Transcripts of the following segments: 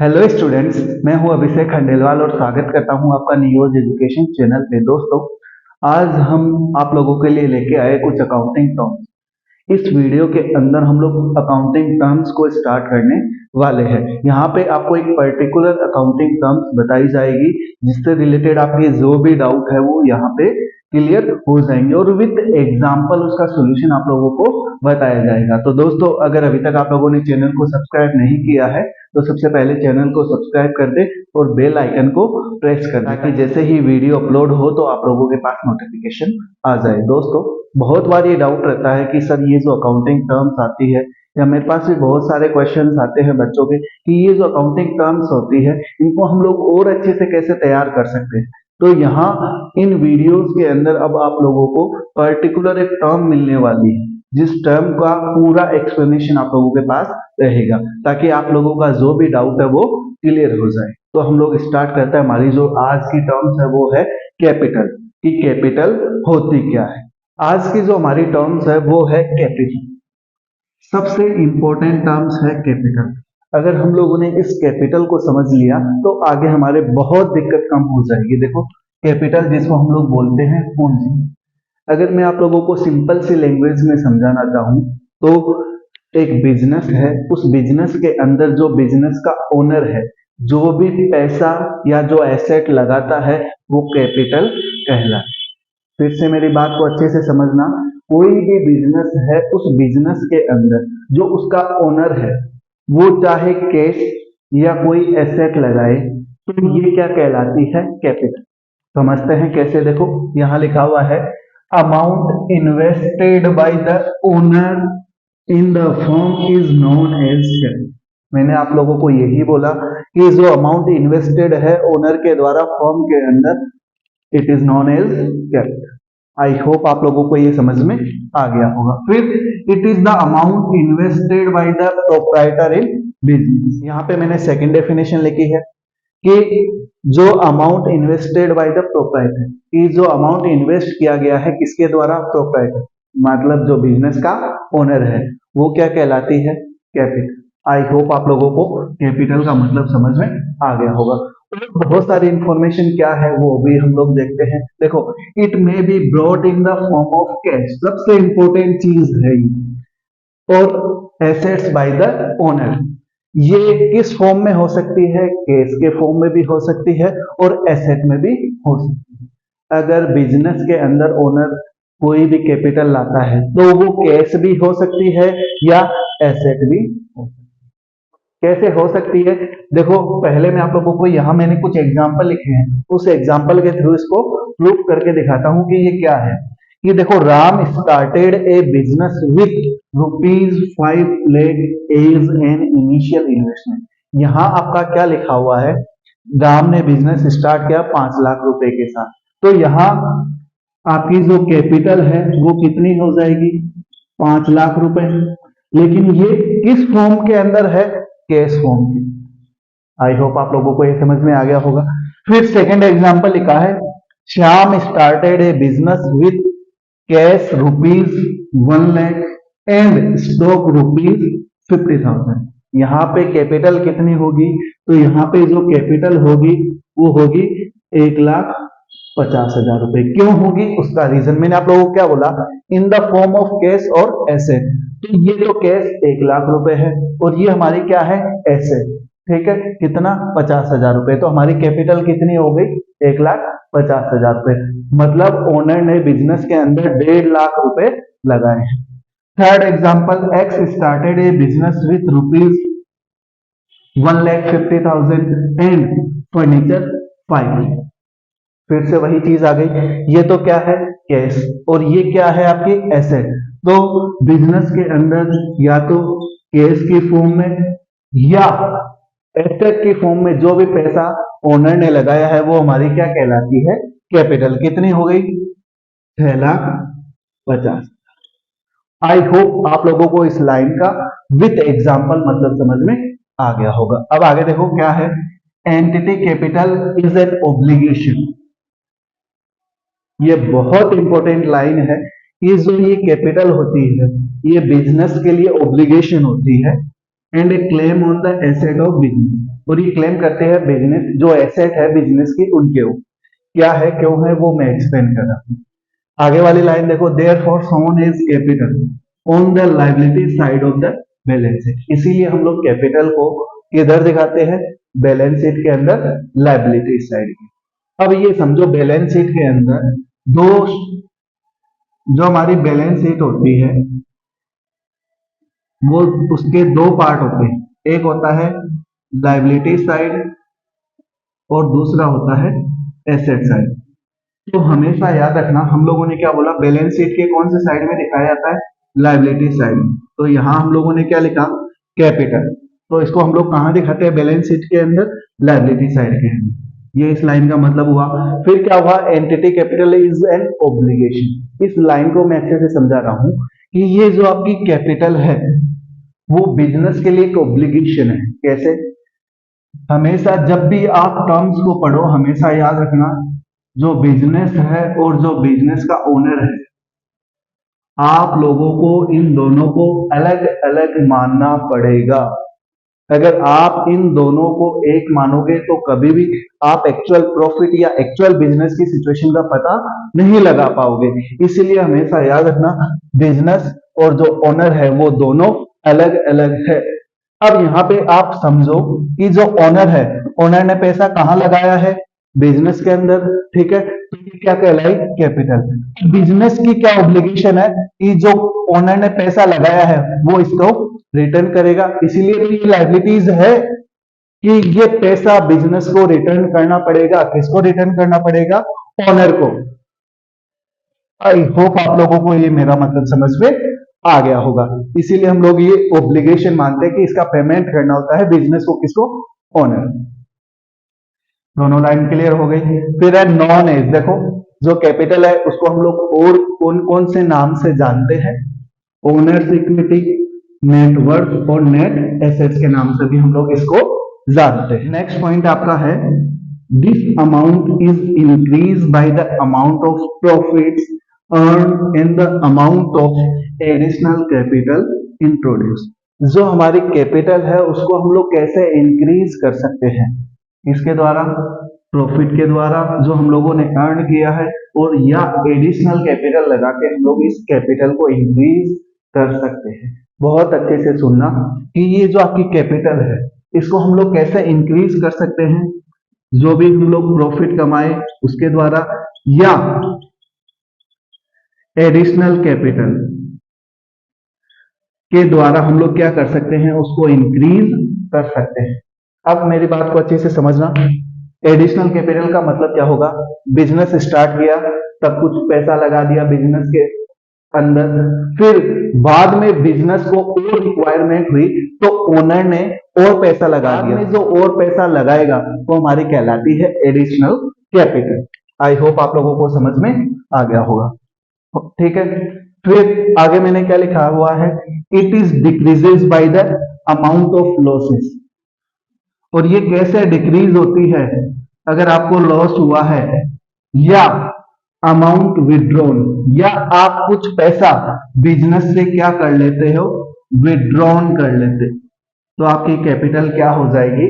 Hello students, मैं हूं अभिषेक खंडेलवाल और स्वागत करता हूं आपका नियोज एजुकेशन चैनल पे। दोस्तों, आज हम आप लोगों के लिए लेके आए कुछ अकाउंटिंग टर्म्स। इस वीडियो के अंदर हम लोग अकाउंटिंग टर्म्स को स्टार्ट करने वाले हैं। यहाँ पे आपको एक पर्टिकुलर अकाउंटिंग टर्म्स बताई जाएगी जिससे रिलेटेड आपके जो भी डाउट है वो यहाँ पे क्लियर हो जाएंगे और विद एग्जाम्पल उसका सोल्यूशन आप लोगों को बताया जाएगा। तो दोस्तों, अगर अभी तक आप लोगों ने चैनल को सब्सक्राइब नहीं किया है तो सबसे पहले चैनल को सब्सक्राइब कर दे और बेल आइकन को प्रेस कर दे ताकि जैसे ही वीडियो अपलोड हो तो आप लोगों के पास नोटिफिकेशन आ जाए। दोस्तों, बहुत बार ये डाउट रहता है कि सर ये जो अकाउंटिंग टर्म्स आती है, या मेरे पास भी बहुत सारे क्वेश्चंस आते हैं बच्चों के कि ये जो अकाउंटिंग टर्म्स होती है इनको हम लोग और अच्छे से कैसे तैयार कर सकते हैं। तो यहाँ इन वीडियोस के अंदर अब आप लोगों को पर्टिकुलर एक टर्म मिलने वाली है जिस टर्म का पूरा एक्सप्लेनेशन आप लोगों के पास रहेगा ताकि आप लोगों का जो भी डाउट है वो क्लियर हो जाए। तो हम लोग स्टार्ट करते हैं। हमारी जो आज की टर्म्स है वो है कैपिटल। कि कैपिटल होती क्या है। आज की जो हमारी टर्म्स है वो है कैपिटल। सबसे इंपॉर्टेंट टर्म्स है कैपिटल। अगर हम लोगों ने इस कैपिटल को समझ लिया तो आगे हमारे बहुत दिक्कत कम हो जाएगी। देखो, कैपिटल जिसको हम लोग बोलते हैं पूंजी। अगर मैं आप लोगों को सिंपल सी लैंग्वेज में समझाना चाहूँ तो एक बिजनेस है, उस बिजनेस के अंदर जो बिजनेस का ओनर है, जो भी पैसा या जो एसेट लगाता है वो कैपिटल कहलाता है। फिर से मेरी बात को अच्छे से समझना। कोई भी बिजनेस है, उस बिजनेस के अंदर जो उसका ओनर है वो चाहे कैश या कोई एसेट लगाए तो ये क्या कहलाती है? कैपिटल। समझते हैं कैसे। देखो, यहाँ लिखा हुआ है amount invested by the owner in the firm is known as capital. मैंने आप लोगों को यही बोला कि जो अमाउंट इन्वेस्टेड है ओनर के द्वारा फर्म के अंदर, it is known as capital. I hope आप लोगों को ये समझ में आ गया होगा। फिर it is the amount invested by the proprietor in business. यहाँ पे मैंने सेकंड डेफिनेशन लिखी है कि जो amount invested by the proprietor, कि जो अमाउंट इन्वेस्ट किया गया है किसके द्वारा? प्रोप्राइटर, मतलब जो बिजनेस का ओनर है, वो क्या कहलाती है? कैपिटल। आई होप आप लोगों को कैपिटल का मतलब समझ में आ गया होगा। तो बहुत सारी इंफॉर्मेशन क्या है वो भी हम लोग देखते हैं। देखो, it may be brought in the form of cash, सबसे इंपॉर्टेंट चीज है ये। और एसेट्स बाय द ओनर, ये किस फॉर्म में हो सकती है? कैश के फॉर्म में भी हो सकती है और एसेट में भी हो सकती है। अगर बिजनेस के अंदर ओनर कोई भी कैपिटल लाता है तो वो कैश भी हो सकती है या एसेट भी हो सकती है। कैसे हो सकती है? देखो, पहले मैं आप लोगों को यहाँ मैंने कुछ एग्जाम्पल लिखे हैं, उस एग्जाम्पल के थ्रू इसको प्रूफ करके दिखाता हूँ कि ये क्या है। कि देखो, Ram started a business with ₹5 lakh as an initial investment. यहाँ आपका क्या लिखा हुआ है? राम ने बिजनेस स्टार्ट किया 5 लाख रुपए के साथ। तो यहाँ आपकी जो कैपिटल है वो कितनी हो जाएगी? 5 लाख रुपए। लेकिन ये किस फॉर्म के अंदर है? कैश फॉर्म की। आई होप आप लोगों को ये समझ में आ गया होगा। फिर सेकंड एग्जांपल लिखा है Shyam started a business with cash ₹1 lakh and stock ₹50,000। यहाँ पे कैपिटल कितनी होगी? तो यहाँ पे जो कैपिटल होगी वो होगी 1,50,000 रुपए। क्यों होगी उसका रीजन मैंने आप लोगों को क्या बोला? In the form of cash और एसेट। तो ये तो कैश 1 लाख रुपए है और ये हमारी क्या है? एसेट। ठीक है, कितना? 50,000 रुपए। तो हमारी कैपिटल कितनी हो गई? 1,50,000 रुपए। मतलब ओनर ने बिजनेस के अंदर 1.5 लाख रुपए लगाए हैं। Third example, x started a business with ₹1,50,000 and furniture 5 lakh। फिर से वही चीज आ गई। ये तो क्या है? कैश। और ये क्या है? आपकी एसेट। तो बिजनेस के अंदर या तो कैश की फॉर्म में या एसेट की फॉर्म में जो भी पैसा ओनर ने लगाया है वो हमारी क्या कहलाती है? कैपिटल। कितनी हो गई? 6,50,000। आई होप आप लोगों को इस लाइन का विथ एग्जांपल मतलब समझ में आ गया होगा। अब आगे देखो क्या है। Entity capital is an obligation. ये बहुत इंपॉर्टेंट लाइन है। ये जो ये कैपिटल होती है ये बिजनेस के लिए ऑब्लिगेशन होती है and A claim on the asset of business. और ये क्लेम करते हैं बिजनेस जो एसेट है बिजनेस की उनके ऊपर क्या है क्यों है वो मैं एक्सप्लेन कर रहा हूँ। आगे वाली लाइन देखो, therefore son is capital on the liability side of the balance sheet. इसीलिए हम लोग कैपिटल को किधर दिखाते हैं, बैलेंस शीट के अंदर लाइबिलिटी साइड की। अब ये समझो बैलेंस शीट के अंदर दो जो हमारी बैलेंस शीट होती है वो उसके दो पार्ट होते हैं, एक होता है लाइबिलिटी साइड और दूसरा होता है एसेट साइड। तो हमेशा याद रखना हम लोगों ने क्या बोला, बैलेंस शीट के कौन से साइड में दिखाया जाता है, लाइबिलिटी साइड में। तो यहाँ हम लोगों ने क्या लिखा, कैपिटल। तो इसको हम लोग कहाँ दिखाते हैं, बैलेंस शीट के अंदर, लाइबिलिटी साइड के अंदर। ये इस लाइन का मतलब हुआ। फिर क्या हुआ, entity capital is an obligation. इस लाइन को मैं अच्छे से समझा रहा हूं कि ये जो आपकी कैपिटल है वो बिजनेस के लिए एक ऑब्लिगेशन है। कैसे, हमेशा जब भी आप टर्म्स को पढ़ो हमेशा याद रखना जो बिजनेस है और जो बिजनेस का ओनर है, आप लोगों को इन दोनों को अलग अलग मानना पड़ेगा। अगर आप इन दोनों को एक मानोगे तो कभी भी आप एक्चुअल प्रॉफिट या एक्चुअल बिजनेस की सिचुएशन का पता नहीं लगा पाओगे। इसीलिए हमेशा याद रखना बिजनेस और जो ओनर है वो दोनों अलग अलग है। अब यहाँ पे आप समझो कि जो ओनर है, ओनर ने पैसा कहाँ लगाया है, बिजनेस के अंदर, ठीक है। तो ये क्या कहलाई, कैपिटल। बिजनेस की क्या ऑब्लिगेशन है कि जो ओनर ने पैसा लगाया है वो इसको रिटर्न करेगा। इसीलिए तो ये लाइबिलिटीज है कि ये पैसा बिजनेस को रिटर्न करना पड़ेगा। किसको रिटर्न करना पड़ेगा, ओनर को। आई होप आप लोगों को ये मेरा मतलब समझ में आ गया होगा। इसीलिए हम लोग ये ऑब्लिगेशन मानते हैं कि इसका पेमेंट करना होता है बिजनेस को, किसको, ओनर। दोनों लाइन क्लियर हो गई। फिर है नॉन एज। देखो जो कैपिटल है उसको हम लोग और कौन कौन से नाम से जानते हैं, ओनर्स इक्विटी, नेटवर्थ और नेट एसेट्स के नाम से भी हम लोग इसको जानते हैं। नेक्स्ट पॉइंट आपका है this amount is increase by the amount of profits earn in the amount of additional capital introduce. जो हमारी कैपिटल है उसको हम लोग कैसे इंक्रीज कर सकते हैं, इसके द्वारा, प्रॉफिट के द्वारा जो हम लोगों ने अर्न किया है, और या एडिशनल कैपिटल लगा के हम लोग इस कैपिटल को इंक्रीज कर सकते हैं। बहुत अच्छे से सुनना कि ये जो आपकी कैपिटल है इसको हम लोग कैसे इंक्रीज कर सकते हैं, जो भी हम लोग प्रॉफिट कमाए उसके द्वारा, या एडिशनल कैपिटल के द्वारा हम लोग क्या कर सकते हैं, उसको इंक्रीज कर सकते हैं। अब मेरी बात को अच्छे से समझना। एडिशनल कैपिटल का मतलब क्या होगा, बिजनेस स्टार्ट किया तब कुछ पैसा लगा दिया बिजनेस के अंदर, फिर बाद में बिजनेस को और रिक्वायरमेंट हुई तो ओनर ने और पैसा लगा दिया। जो और पैसा लगाएगा वो हमारी कहलाती है एडिशनल कैपिटल। आई होप आप लोगों को समझ में आ गया होगा, ठीक है। फिर आगे मैंने क्या लिखा हुआ है, it is decreases by the amount of losses. और ये कैसे डिक्रीज होती है, अगर आपको लॉस हुआ है या अमाउंट विड्रॉन, या आप कुछ पैसा बिजनेस से क्या कर लेते हो, विड्रॉन कर लेते, तो आपकी कैपिटल क्या हो जाएगी,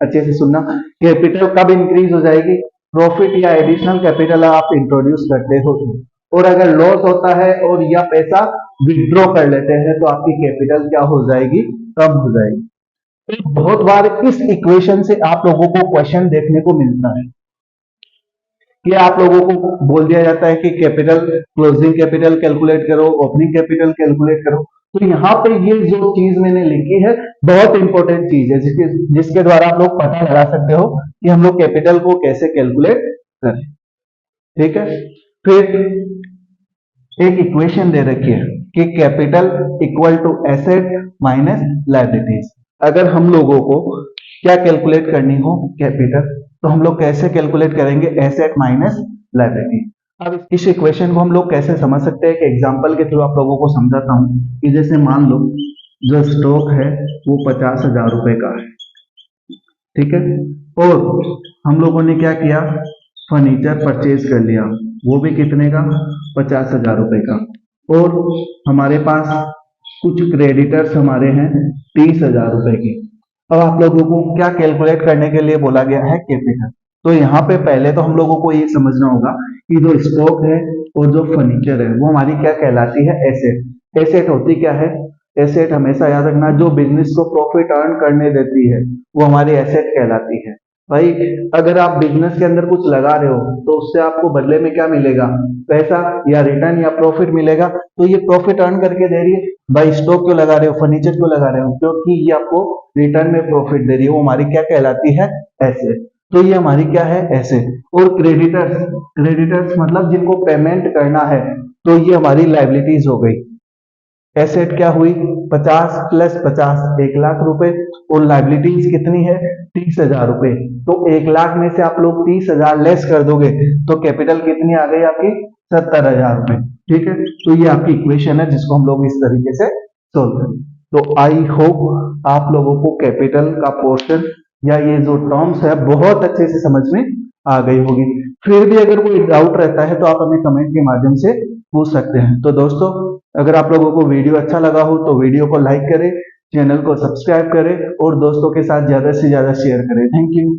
अच्छे से सुनना। कैपिटल कब इंक्रीज हो जाएगी, प्रॉफिट या एडिशनल कैपिटल आप इंट्रोड्यूस करते हो, और अगर लॉस होता है और या पैसा विड्रॉ कर लेते हैं तो आपकी कैपिटल क्या हो जाएगी, कम हो जाएगी। तो बहुत बार इस इक्वेशन से आप लोगों को क्वेश्चन देखने को मिलता है कि आप लोगों को बोल दिया जाता है कि कैपिटल, क्लोजिंग कैपिटल कैलकुलेट करो, ओपनिंग कैपिटल कैलकुलेट करो। तो यहाँ पे ये जो चीज मैंने लिखी है बहुत इंपॉर्टेंट चीज है, जिसके द्वारा आप लोग पता लगा सकते हो कि हम लोग कैपिटल को कैसे कैलकुलेट करें, ठीक है। फिर एक इक्वेशन दे रखी है कि capital equal to asset minus liabilities. अगर हम लोगों को क्या कैलकुलेट करनी हो कैपिटल, तो हम लोग कैसे कैलकुलेट करेंगे, एसेट माइनस लायबिलिटी। अब इस इक्वेशन को हम लोग कैसे समझ सकते हैं, कि एग्जांपल के थ्रू आप लोगों को समझाता हूं कि जैसे मान लो जो स्टॉक है वो 50,000 रुपए का है, ठीक है, और हम लोगों ने क्या किया, फर्नीचर परचेज कर लिया, वो भी कितने का, 50,000 रुपए का, और हमारे पास कुछ क्रेडिटर्स हमारे हैं 30,000 रुपए के, अब आप लोगों को क्या कैलकुलेट करने के लिए बोला गया है, कैपिटल। तो यहाँ पे पहले तो हम लोगों को ये समझना होगा कि जो स्टॉक है और जो फर्नीचर है वो हमारी क्या कहलाती है, एसेट। एसेट होती क्या है, एसेट हमेशा याद रखना, जो बिजनेस को प्रॉफिट अर्न करने देती है वो हमारी एसेट कहलाती है। भाई अगर आप बिजनेस के अंदर कुछ लगा रहे हो तो उससे आपको बदले में क्या मिलेगा, पैसा या रिटर्न या प्रॉफिट मिलेगा। तो ये प्रॉफिट अर्न करके दे रही है। भाई स्टॉक क्यों लगा रहे हो, फर्नीचर क्यों लगा रहे हो, क्योंकि ये आपको रिटर्न में प्रॉफिट दे रही है, वो हमारी क्या कहलाती है, एसेट। तो ये हमारी क्या है, एसेट। और क्रेडिटर्स, क्रेडिटर्स मतलब जिनको पेमेंट करना है, तो ये हमारी लाइबिलिटीज हो गई। एसेट क्या हुई, 50 प्लस 50 1 लाख रुपए, और लाइबिलिटीज कितनी है, 30,000 रुपए। तो 1 लाख में से आप लोग 30,000 लेस कर दोगे तो कैपिटल कितनी आ गई आपकी, 70,000 रुपए। ठीक है, तो ये आपकी इक्वेशन है जिसको हम लोग इस तरीके से सोल्व करें। तो आई होप आप लोगों को कैपिटल का पोर्शन या ये जो टर्म्स है बहुत अच्छे से समझ में आ गई होगी। फिर भी अगर कोई डाउट रहता है तो आप हमें कमेंट के माध्यम से पूछ सकते हैं। तो दोस्तों, अगर आप लोगों को वीडियो अच्छा लगा हो तो वीडियो को लाइक करें, चैनल को सब्सक्राइब करें और दोस्तों के साथ ज्यादा से ज्यादा शेयर करें। Thank you.